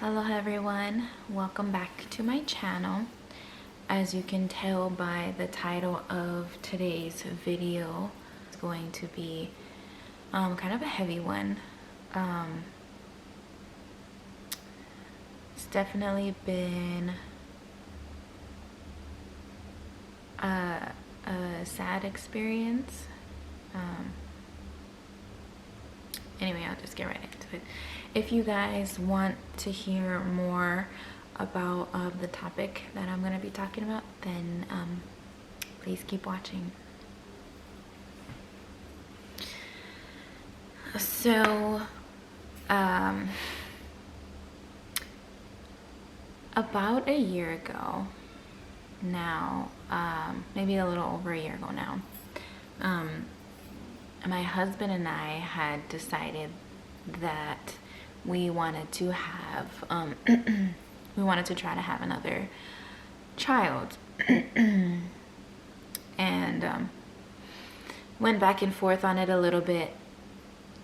Hello everyone, welcome back to my channel. As you can tell by the title of today's video, it's going to be kind of a heavy one. It's definitely been a sad experience. Anyway, I'll just get right into it. If you guys want to hear more about the topic that I'm going to be talking about, then please keep watching. So, about a year ago now, maybe a little over a year ago now, my husband and I had decided that we wanted to have we wanted to try to have another child. And went back and forth on it a little bit.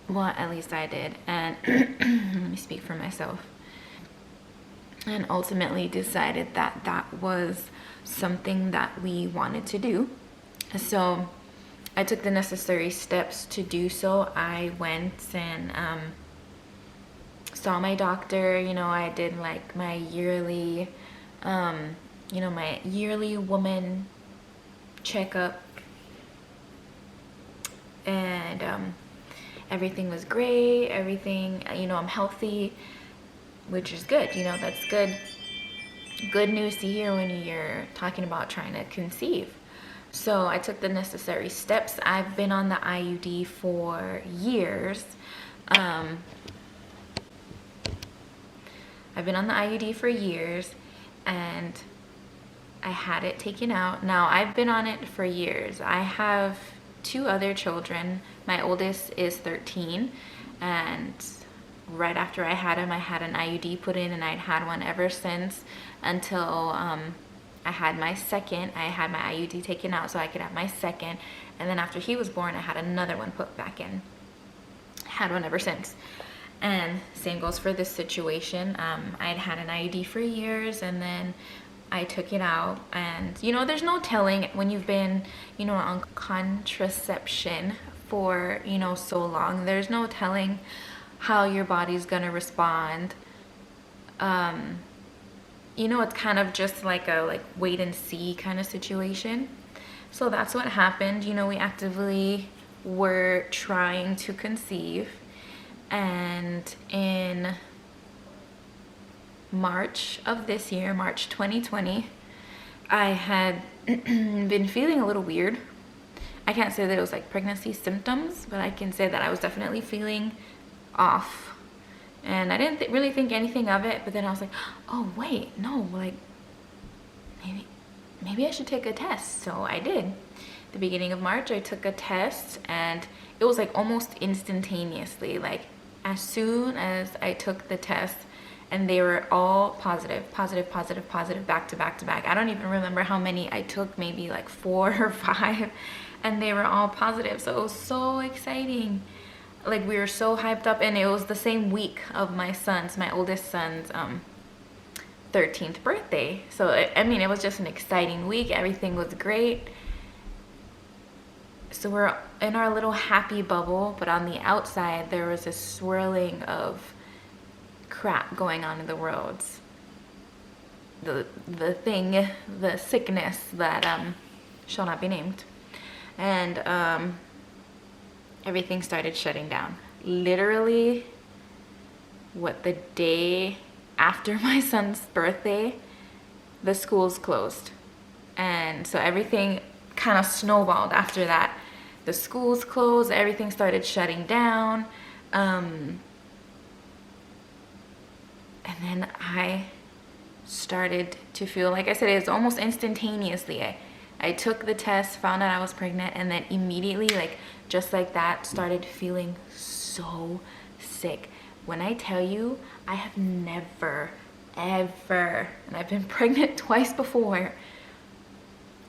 Well, at least I did. And let me speak for myself. And ultimately decided that that was something that we wanted to do. So I took the necessary steps to do so. I went and saw my doctor. I did like my yearly my yearly woman checkup, and everything was great. Everything, I'm healthy, which is good. That's good news to hear when you're talking about trying to conceive. So I took the necessary steps. I've been on the IUD for years. And I had it taken out. Now, I've been on it for years. I have 2 other children. My oldest is 13, and right after I had him, I had an IUD put in, and I'd had one ever since until I had my second. I had my IUD taken out so I could have my second, and then after he was born, I had another one put back in. Had one ever since. And same goes for this situation. I'd had an IUD for years, and then I took it out. And there's no telling when you've been on contraception for so long, there's no telling how your body's gonna respond. It's kind of just like a wait and see kind of situation. So that's what happened. We actively were trying to conceive, and in March of this year, March 2020, I had been feeling a little weird. I can't say that it was like pregnancy symptoms, but I can say that I was definitely feeling off. And I didn't really think anything of it, but then I was like, oh wait, no, like maybe I should take a test. So I did. The beginning of March, I took a test, and it was like almost instantaneously, like as soon as I took the test, and they were all positive, back to back. I don't even remember how many I took, maybe like 4 or 5, and they were all positive. So it was so exciting. Like, we were so hyped up, and it was the same week of my oldest son's 13th birthday. So it was just an exciting week. Everything was great. So we're in our little happy bubble, but on the outside there was a swirling of crap going on in the world. The sickness that shall not be named. And everything started shutting down. Literally, the day after my son's birthday, the schools closed. And so everything kind of snowballed after that. The schools closed, everything started shutting down. And then I started to feel, like I said, it was almost instantaneously. I took the test, found out I was pregnant, and then immediately, just like that, started feeling so sick. When I tell you, I have never, ever, and I've been pregnant twice before,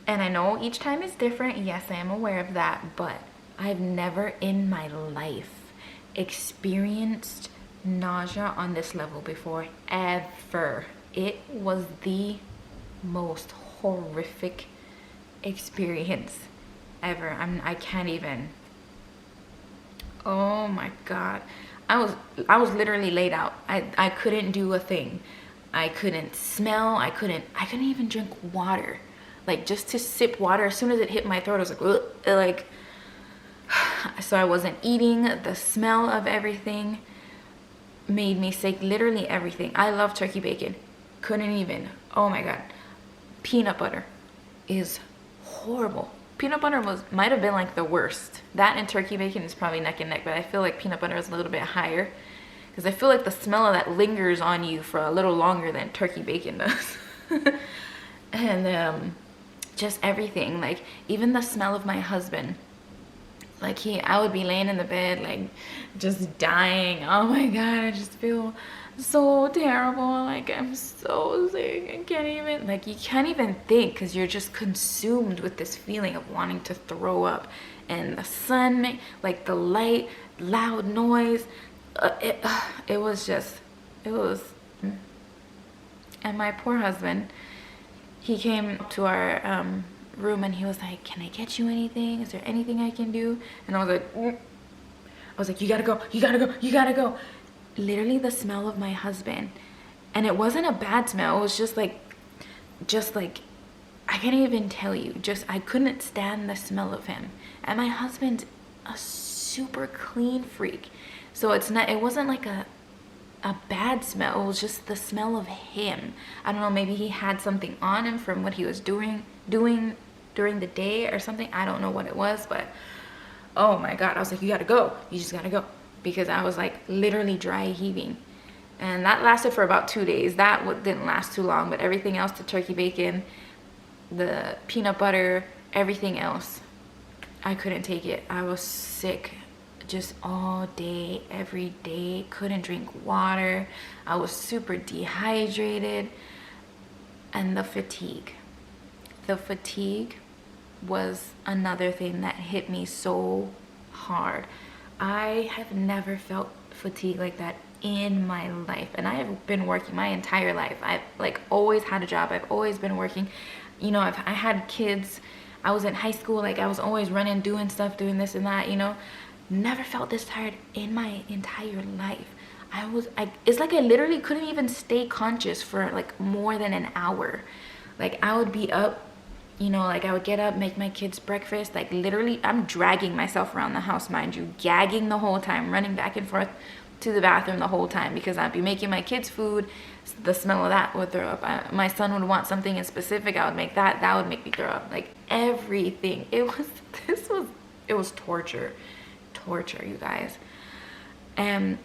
and I know each time is different. Yes, I am aware of that, but I've never in my life experienced nausea on this level before, ever. It was the most horrific experience ever. I can't even. Oh my God. I was literally laid out. I couldn't do a thing. I couldn't smell. I couldn't even drink water. Like, just to sip water, as soon as it hit my throat, I was like, ugh, like, so I wasn't eating. The smell of everything made me sick. Literally everything. I love turkey bacon. Couldn't even. Oh my God. Peanut butter is horrible. Peanut butter might have been like the worst. That and turkey bacon is probably neck and neck, but I feel like peanut butter is a little bit higher because I feel like the smell of that lingers on you for a little longer than turkey bacon does. And just everything, like even the smell of my husband. Like I would be laying in the bed, like just dying. Oh my God, I just feel so terrible. Like, I'm so sick. I can't even, like, you can't even think because you're just consumed with this feeling of wanting to throw up. And the sun, like the light, loud noise, it was. And my poor husband, he came to our room and he was like, "Can I get you anything? Is there anything I can do?" And I was like, "You gotta go, you gotta go, you gotta go." Literally the smell of my husband, and it wasn't a bad smell. It was just like I can't even tell you. Just I couldn't stand the smell of him. And my husband's a super clean freak, so it wasn't like a bad smell. It was just the smell of him. I don't know, maybe he had something on him from what he was doing during the day or something. I don't know what it was, but oh my God, I was like, "You gotta go, you just gotta go," because I was like literally dry heaving. And that lasted for about 2 days. That didn't last too long, but everything else, the turkey bacon, the peanut butter, everything else, I couldn't take it. I was sick just all day, every day. Couldn't drink water. I was super dehydrated. And the fatigue was another thing that hit me so hard. I have never felt fatigue like that in my life, and I have been working my entire life. I've like always had a job. I've always been working. You know, I had kids. I was in high school. Like, I was always running, doing stuff, doing this and that, you know. Never felt this tired in my entire life. It's like I literally couldn't even stay conscious for like more than an hour. Like, I would be up, you know, like I would get up, make my kids breakfast. Like, literally, I'm dragging myself around the house, mind you, gagging the whole time, running back and forth to the bathroom the whole time because I'd be making my kids food. The smell of that would throw up. My son would want something in specific. I would make that. That would make me throw up. Like, everything. It was torture. Torture, you guys. And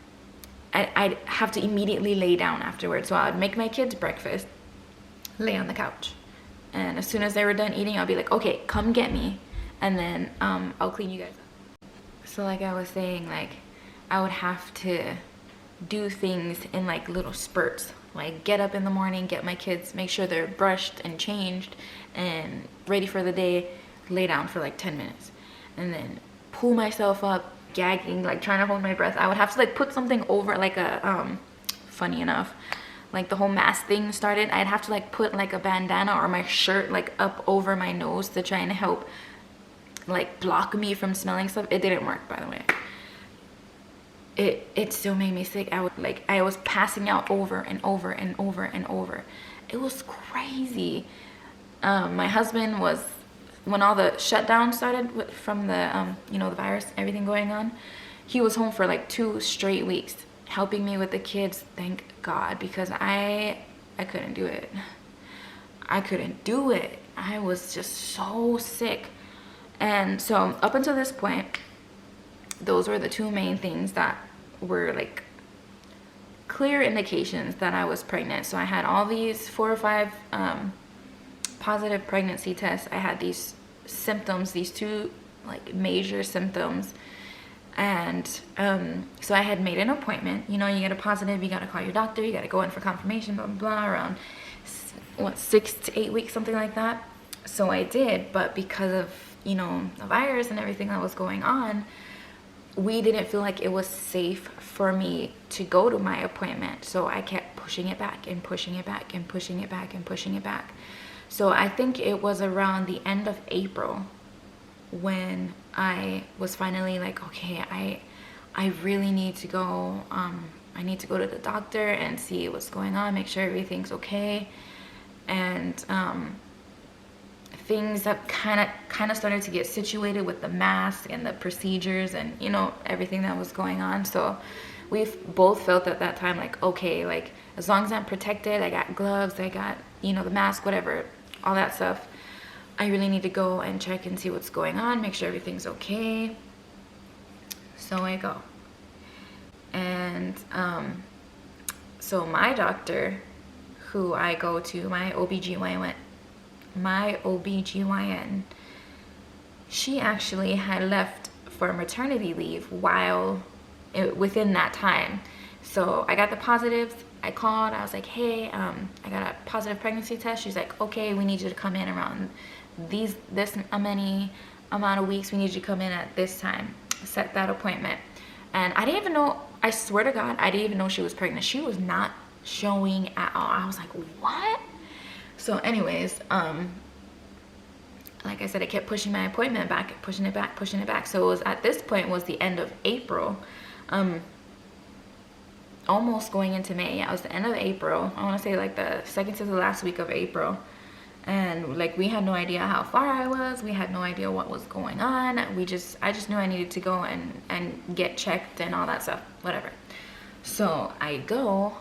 I'd have to immediately lay down afterwards. So I would make my kids breakfast, lay on the couch. And as soon as they were done eating, I'll be like, "Okay, come get me." And then I'll clean you guys up. So like I was saying, like, I would have to do things in like little spurts. Like, get up in the morning, get my kids, make sure they're brushed and changed and ready for the day, lay down for like 10 minutes. And then pull myself up, gagging, like trying to hold my breath. I would have to like put something over, like a, funny enough, like the whole mask thing started, I'd have to like put like a bandana or my shirt like up over my nose to try and help like block me from smelling stuff. It didn't work, by the way. It still made me sick. I was passing out over and over and over and over. It was crazy. My husband was, when all the shutdown started from the the virus, everything going on, he was home for like 2 straight weeks helping me with the kids. Thank God, because I couldn't do it. I couldn't do it. I was just so sick. And so up until this point, those were the 2 main things that were like clear indications that I was pregnant. So I had all these 4 or 5 positive pregnancy tests. I had these symptoms, these 2 like major symptoms. And so I had made an appointment. You know, you get a positive, you got to call your doctor, you got to go in for confirmation, blah, blah, blah, around 6 to 8 weeks, something like that. So I did, but because of, the virus and everything that was going on, we didn't feel like it was safe for me to go to my appointment. So I kept pushing it back and pushing it back and pushing it back and pushing it back. So I think it was around the end of April when I was finally like, okay, I really need to go. I need to go to the doctor and see what's going on, make sure everything's okay. And things that kind of started to get situated with the mask and the procedures and, you know, everything that was going on. So we've both felt at that time like, okay, like as long as I'm protected, I got gloves, I got, you know, the mask, whatever, all that stuff, I really need to go and check and see what's going on, make sure everything's okay. So I go. And so my doctor, who I go to, my OBGYN, she actually had left for maternity leave within that time. So I got the positives. I called. I was like, hey, I got a positive pregnancy test. She's like, okay, we need you to come in around this many amount of weeks. We need you to come in at this time. Set that appointment. And I didn't even know, I swear to God, I didn't even know she was pregnant. She was not showing at all. I was like, what? So anyways, like I said, I kept pushing my appointment back, pushing it back. So it was at this point was the end of April, almost going into May. Yeah, it was the end of April. I want to say like the second to the last week of April. And like we had no idea how far I was. We had no idea what was going on. I just knew I needed to go and get checked and all that stuff, whatever. So I go,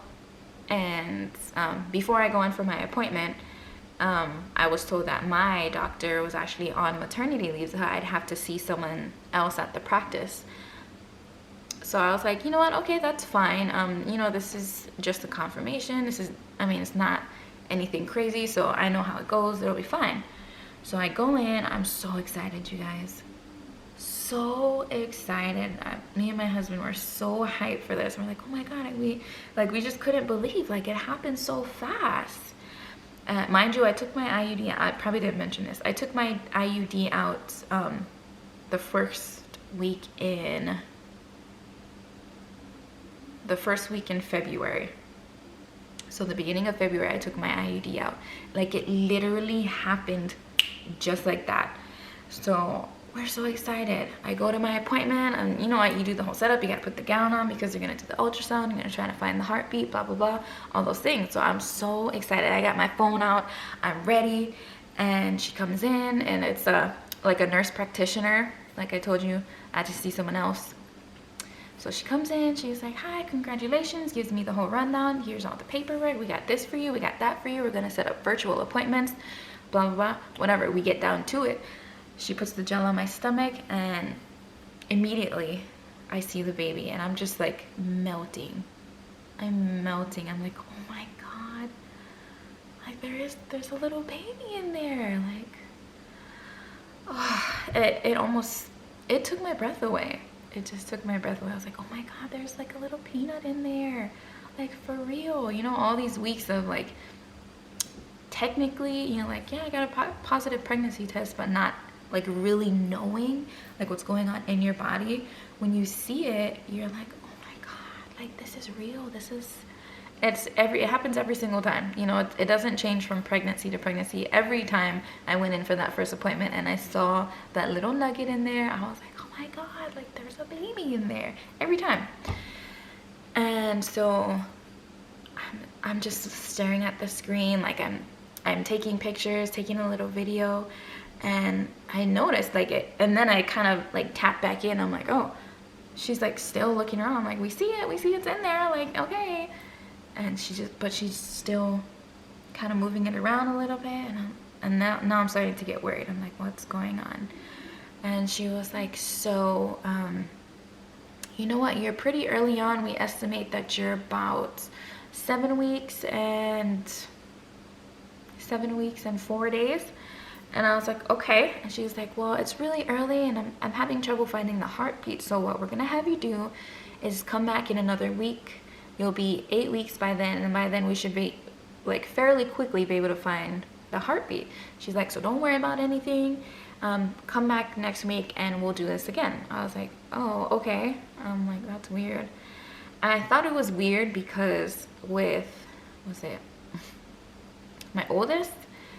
and before I go in for my appointment, I was told that my doctor was actually on maternity leave, so I'd have to see someone else at the practice. So I was like, you know what? Okay, that's fine. You know, this is just a confirmation. It's not anything crazy, so I know how it goes. It'll be fine. So I go in. I'm so excited, you guys. So excited. Me and my husband were so hyped for this. We're like, oh my God, we just couldn't believe like it happened so fast. Mind you, I took my IUD out. I probably didn't mention this. I took my IUD out the first week in February. So the beginning of February, I took my IUD out. Like it literally happened just like that. So we're so excited. I go to my appointment, and you know what? You do the whole setup. You got to put the gown on because you're going to do the ultrasound. You're going to try to find the heartbeat, blah, blah, blah, all those things. So I'm so excited. I got my phone out. I'm ready. And she comes in, and it's like a nurse practitioner. Like I told you, I had to see someone else. So she comes in, she's like, hi, congratulations, gives me the whole rundown. Here's all the paperwork. We got this for you. We got that for you. We're going to set up virtual appointments, blah, blah, blah. Whenever we get down to it, she puts the gel on my stomach, and immediately I see the baby, and I'm just like melting. I'm melting. I'm like, oh my God. Like there's a little baby in there. Like, oh, it took my breath away. It just took my breath away. I was like, oh my God, there's like a little peanut in there. Like for real, you know, all these weeks of like, technically, you know, like, yeah, I got a positive pregnancy test, but not like really knowing like what's going on in your body. When you see it, you're like, oh my God, like this is real. It happens every single time. You know, it doesn't change from pregnancy to pregnancy. Every time I went in for that first appointment and I saw that little nugget in there, I was like, oh my God, like there's a baby in there every time. And so I'm just staring at the screen, like I'm taking pictures, taking a little video, and I noticed like it, and then I kind of like tapped back in. I'm like, oh, she's like still looking around. I'm like, we see it's in there, like, okay. And she's still kind of moving it around a little bit, and now I'm starting to get worried. I'm like, what's going on? And she was like, so you know what, you're pretty early on. We estimate that you're about 7 weeks and 4 days. And I was like, okay. And she was like, well, it's really early, and I'm having trouble finding the heartbeat. So what we're gonna have you do is come back in another week. You'll be 8 weeks by then, and by then we should be like fairly quickly be able to find the heartbeat. She's like, so don't worry about anything. come back next week and we'll do this again. I was like, oh, okay. I'm like, that's weird. I thought it was weird because with, was it my oldest,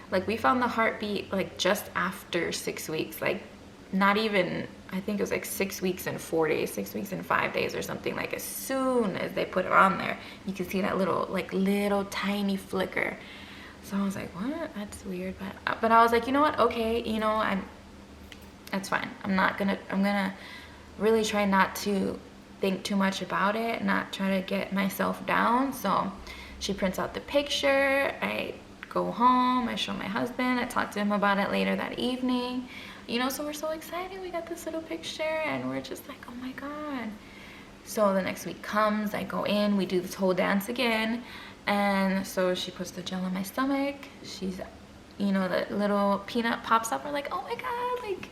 like we found the heartbeat like just after 6 weeks, like not even, I think it was like 6 weeks and 4 days, 6 weeks and 5 days or something. Like as soon as they put it on there, you can see that little tiny flicker. So I was like, what? That's weird. But I was like, you know what? Okay, that's fine. I'm gonna really try not to think too much about it, not try to get myself down. So she prints out the picture. I go home, I show my husband, I talk to him about it later that evening. So we're so excited. We got this little picture and we're just like, oh my God. So the next week comes, I go in, we do this whole dance again. And so she puts the gel on my stomach. She's, the little peanut pops up. We're like, oh my God, like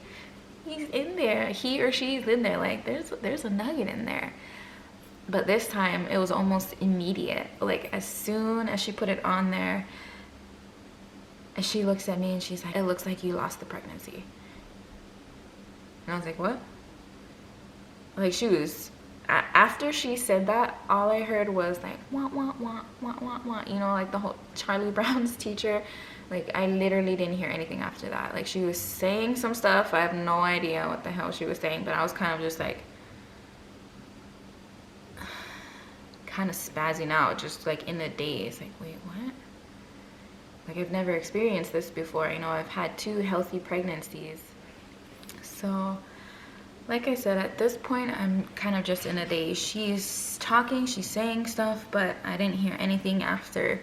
he's in there. He or she's in there. Like there's a nugget in there. But this time it was almost immediate. Like as soon as she put it on there, and she looks at me and she's like, it looks like you lost the pregnancy. And I was like, what? Like she was, after she said that, all I heard was like, wah, wah, wah, wah, wah, wah. Like the whole Charlie Brown's teacher. Like I literally didn't hear anything after that. Like she was saying some stuff. I have no idea what the hell she was saying, but I was kind of just like, kind of spazzing out, just like in a daze. Like, wait, what? Like I've never experienced this before. I've had 2 healthy pregnancies. So like I said, at this point, I'm kind of just in a daze. She's talking, she's saying stuff, but I didn't hear anything after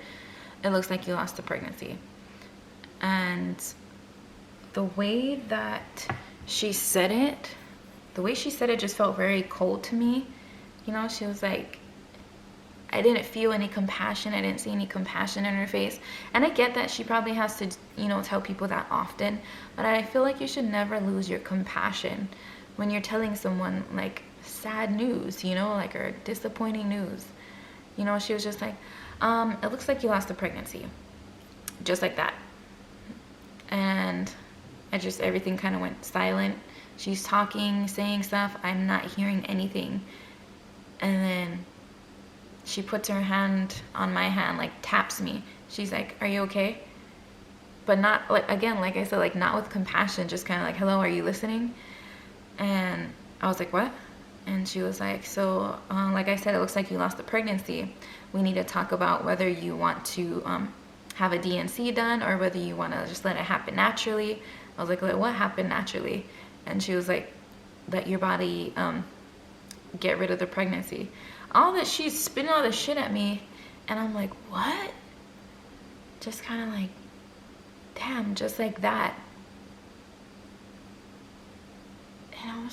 it looks like you lost the pregnancy. And the way that she said it, just felt very cold to me. She was like, I didn't feel any compassion. I didn't see any compassion in her face. And I get that she probably has to, tell people that often. But I feel like you should never lose your compassion when you're telling someone like sad news, like or disappointing news. She was just like, it looks like you lost the pregnancy. Just like that. And everything kind of went silent. She's talking, saying stuff. I'm not hearing anything. And then she puts her hand on my hand, like taps me. She's like, are you okay? But not like, again, like I said, like not with compassion, just kind of like, hello, are you listening? And I was like, what? And she was like, so like I said, it looks like you lost the pregnancy. We need to talk about whether you want to have a DNC done or whether you want to just let it happen naturally. I was like, what happened naturally? And she was like, let your body get rid of the pregnancy. All that, she's spitting all this shit at me, and I'm like, what? Just kind of like, damn, just like that. And I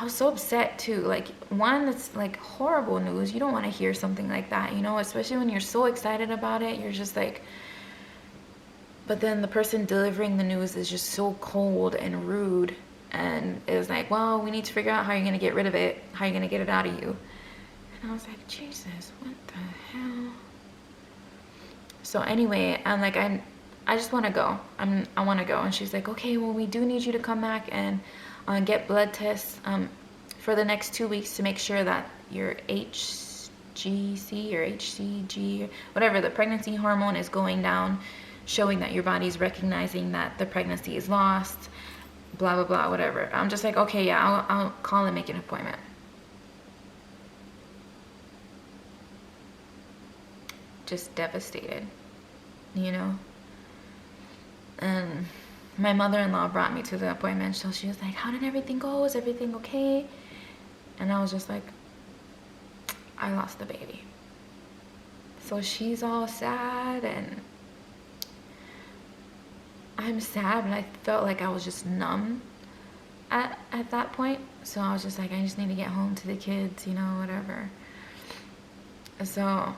was so upset too. Like, one, it's like horrible news. You don't want to hear something like that, especially when you're so excited about it. You're just like, but then the person delivering the news is just so cold and rude. And it was like, well, we need to figure out how you're going to get rid of it, how you're going to get it out of you. And I was like, Jesus, what the hell? So anyway, I'm like, I just want to go. I want to go. And she's like, okay, well, we do need you to come back and get blood tests for the next 2 weeks to make sure that your HGC or HCG, whatever, the pregnancy hormone is going down, showing that your body's recognizing that the pregnancy is lost. Blah, blah, blah, whatever. I'm just like, okay, yeah, I'll call and make an appointment. Just devastated, And my mother-in-law brought me to the appointment. So she was like, how did everything go? Is everything okay? And I was just like, I lost the baby. So she's all sad and I'm sad, but I felt like I was just numb at that point. So I was just like, I just need to get home to the kids, whatever. So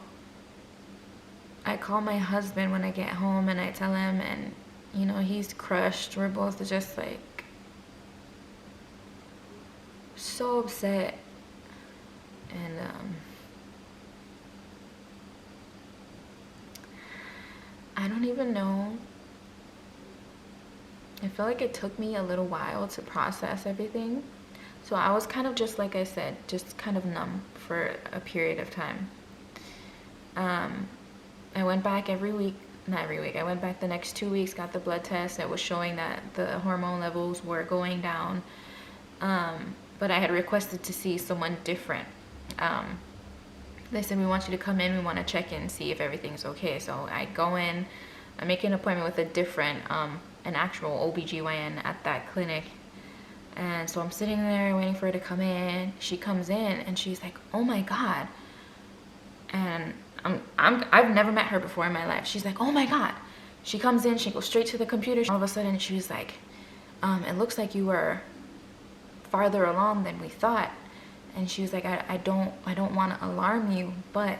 I call my husband when I get home and I tell him, and he's crushed. We're both just like so upset. And I don't even know I feel like it took me a little while to process everything. So I was kind of just like I said, just kind of numb for a period of time. I went back every week, not every week, I went back the next 2 weeks, got the blood test that was showing that the hormone levels were going down. But I had requested to see someone different. They said, we want you to come in, we want to check in, see if everything's okay. So I go in, I make an appointment with a different, an actual OBGYN at that clinic. And so I'm sitting there waiting for her to come in. She comes in and she's like, oh my God. And I've never met her before in my life. She's like, oh my God. She comes in, she goes straight to the computer. All of a sudden she was like, it looks like you were farther along than we thought. And she was like, I don't want to alarm you, but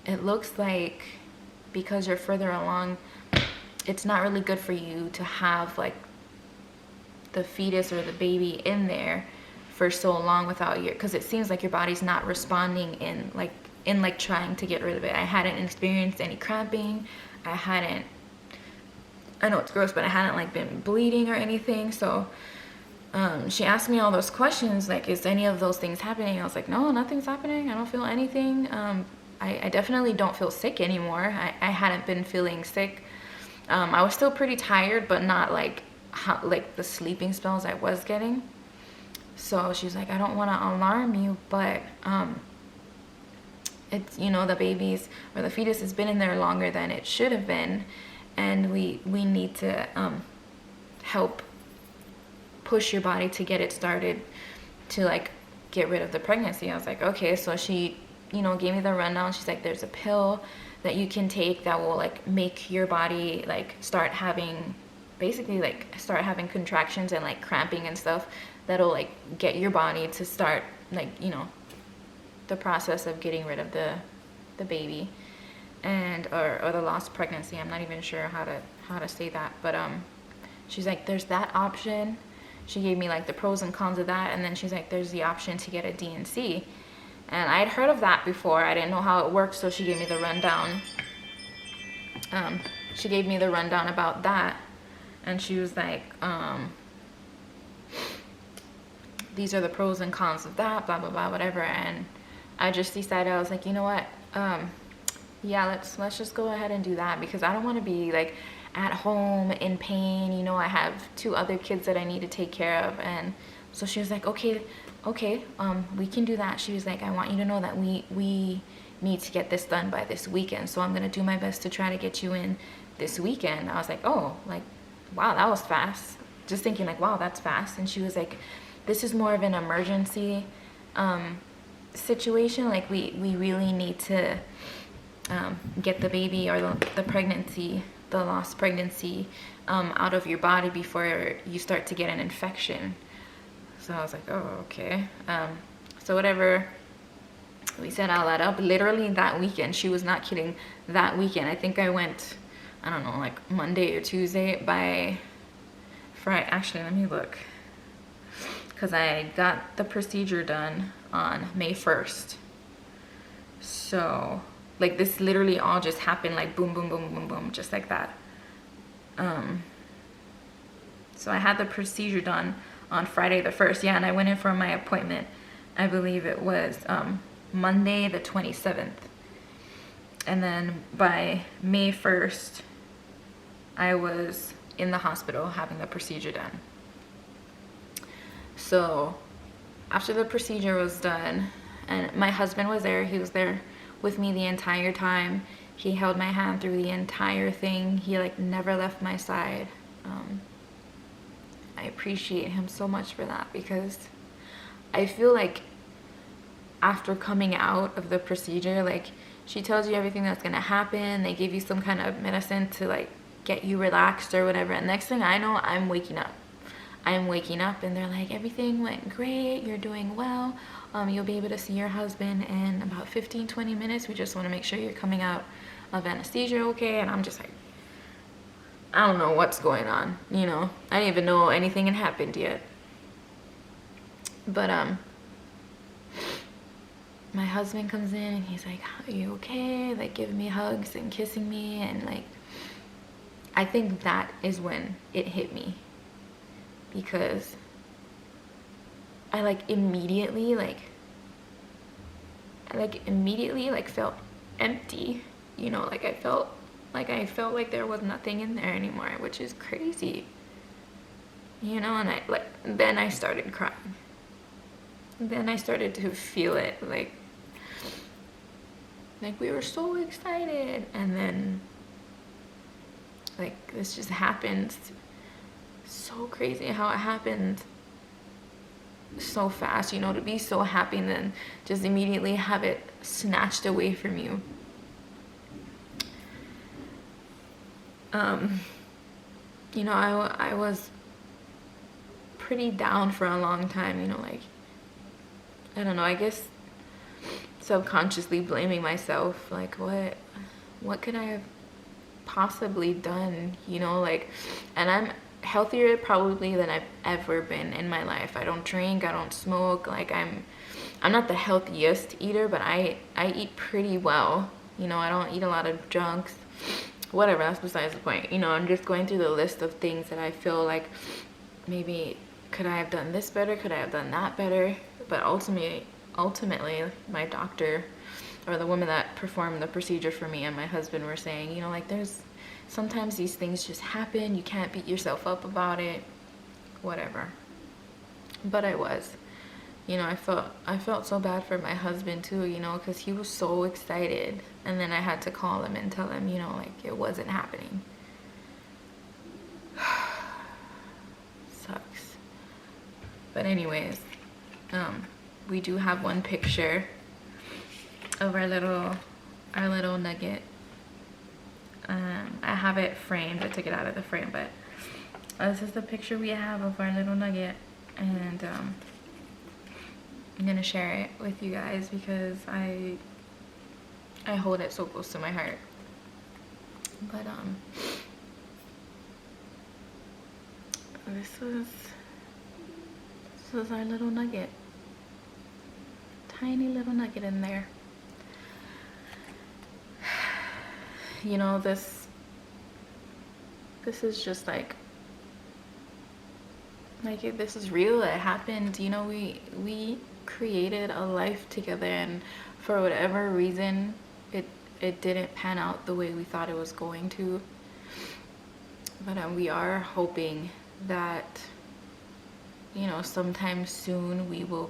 it looks like because you're further along, it's not really good for you to have like the fetus or the baby in there for so long without your, because it seems like your body's not responding in like trying to get rid of it. I hadn't experienced any cramping. I know it's gross, but I hadn't like been bleeding or anything. So she asked me all those questions, like, is any of those things happening? I was like, no, nothing's happening. I don't feel anything. I definitely don't feel sick anymore. I hadn't been feeling sick. I was still pretty tired, but not like the sleeping spells I was getting. So she's like, I don't want to alarm you, but it's, you know, the baby's or the fetus has been in there longer than it should have been, and we need to help push your body to get it started to like get rid of the pregnancy. I was like, okay. So she, you know, gave me the rundown. She's like, there's a pill that you can take that will like make your body like start having contractions and like cramping and stuff, that'll like get your body to start like, you know, the process of getting rid of the baby and or the lost pregnancy. I'm not even sure how to say that, but she's like, there's that option. She gave me like the pros and cons of that, and then she's like, there's the option to get a D&C. And I had heard of that before. I didn't know how it worked, so she gave me the rundown. She gave me the rundown about that, and she was like, these are the pros and cons of that, blah blah blah, whatever. And I just decided, I was like, you know what, yeah, let's just go ahead and do that, because I don't want to be like at home in pain. You know, I have 2 other kids that I need to take care of. And so she was like, okay, we can do that. She was like, I want you to know that we need to get this done by this weekend, so I'm gonna do my best to try to get you in this weekend. I was like, oh, like, wow, that was fast. Just thinking like, wow, that's fast. And she was like, this is more of an emergency situation. Like we really need to get the baby or the pregnancy, the lost pregnancy, out of your body before you start to get an infection. So I was like, oh, okay. So whatever, we set all that up. Literally that weekend, she was not kidding, that weekend, I think I went, I don't know, like Monday or Tuesday. By Friday, actually, let me look, because I got the procedure done on May 1st. So like this literally all just happened like boom, boom, boom, boom, boom, just like that. So I had the procedure done on Friday the 1st. Yeah, and I went in for my appointment, I believe it was Monday the 27th. And then by May 1st, I was in the hospital having the procedure done. So after the procedure was done, and my husband was there, he was there with me the entire time. He held my hand through the entire thing. He like never left my side. I appreciate him so much for that, because I feel like after coming out of the procedure, like she tells you everything that's gonna happen. They give you some kind of medicine to like get you relaxed or whatever, and next thing I know, I'm waking up and they're like, everything went great, you're doing well, you'll be able to see your husband in about 15-20 minutes. We just want to make sure you're coming out of anesthesia okay. And I'm just like, I don't know what's going on, you know. I didn't even know anything had happened yet. But my husband comes in and he's like, are you okay? Like giving me hugs and kissing me, and like I think that is when it hit me, because I immediately felt empty, I felt like there was nothing in there anymore, which is crazy, and then I started crying. Then I started to feel it, we were so excited, and then this just happened. So crazy how it happened so fast, to be so happy and then just immediately have it snatched away from you. I was pretty down for a long time, I don't know, I guess subconsciously blaming myself, what could I have possibly done, and I'm healthier probably than I've ever been in my life. I don't drink, I don't smoke, I'm not the healthiest eater, but I eat pretty well, I don't eat a lot of junks, whatever, that's besides the point. I'm just going through the list of things that I feel like maybe could I have done this better, could I have done that better, but ultimately my doctor, or the woman that performed the procedure for me, and my husband were saying, there's sometimes these things just happen, you can't beat yourself up about it, whatever. But I was, I felt so bad for my husband too, because he was so excited, and then I had to call him and tell him, it wasn't happening. Sucks. But anyways, we do have one picture of our little nugget. I have it framed. I took it out of the frame, but this is the picture we have of our little nugget, and I'm gonna share it with you guys because I hold it so close to my heart. But this was our little nugget. Tiny little nugget in there. This is just this is real. It happened. We created a life together, and for whatever reason it didn't pan out the way we thought it was going to. But we are hoping that sometime soon we'll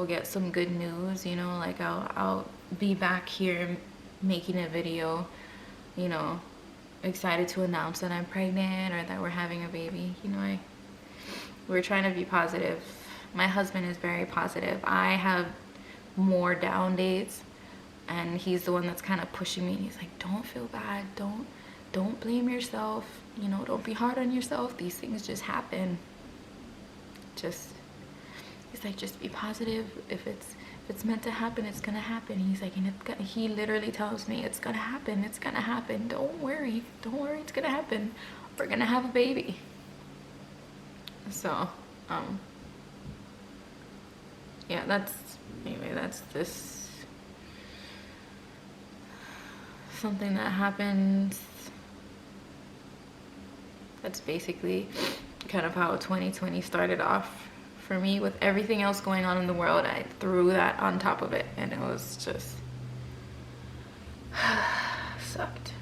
get some good news. I'll be back here making a video, excited to announce that I'm pregnant or that we're having a baby. We're trying to be positive. My husband is very positive. I have more down days, and he's the one that's kind of pushing me. He's like, don't feel bad, don't blame yourself, don't be hard on yourself, these things just happen. He's like, just be positive. If it's meant to happen, it's gonna happen. He's like, and he literally tells me, it's gonna happen, don't worry, it's gonna happen, we're gonna have a baby. So yeah, that's this something that happened. That's basically kind of how 2020 started off for me. With everything else going on in the world, I threw that on top of it, and it was just sucked.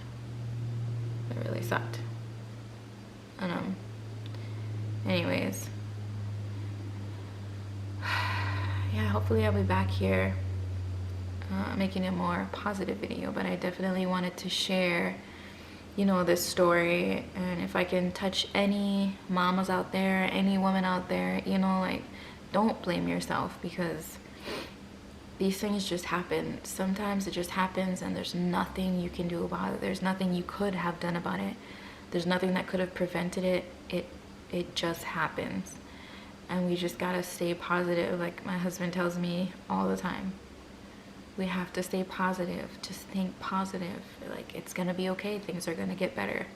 It really sucked. And anyways, yeah, hopefully I'll be back here making a more positive video, but I definitely wanted to share this story. And if I can touch any mamas out there, any woman out there, don't blame yourself, because these things just happen. Sometimes it just happens, and there's nothing you can do about it. There's nothing you could have done about it. There's nothing that could have prevented it. It just happens, and we just gotta stay positive. Like my husband tells me all the time, we have to stay positive. Just think positive. It's gonna be okay. Things are gonna get better.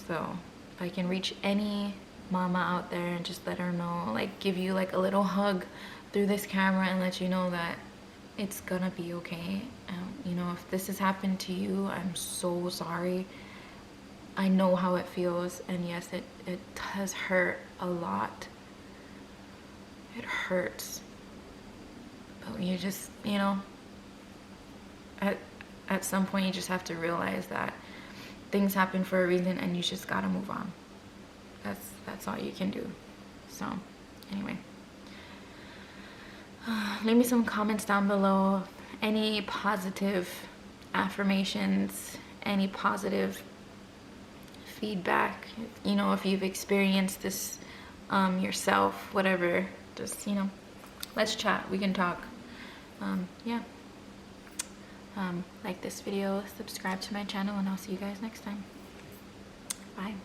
So if I can reach any mama out there and just let her know, give you a little hug through this camera and let you know that it's gonna be okay. You know, if this has happened to you, I'm so sorry. I know how it feels, and yes, it does hurt a lot. It hurts. But you just, you know, at some point you just have to realize that things happen for a reason, and you just gotta move on. That's all you can do. So anyway, leave me some comments down below. Any positive affirmations, any positive feedback, you know, if you've experienced this yourself, whatever, just, you know, let's chat, we can talk. Yeah. Like this video, subscribe to my channel, and I'll see you guys next time. Bye.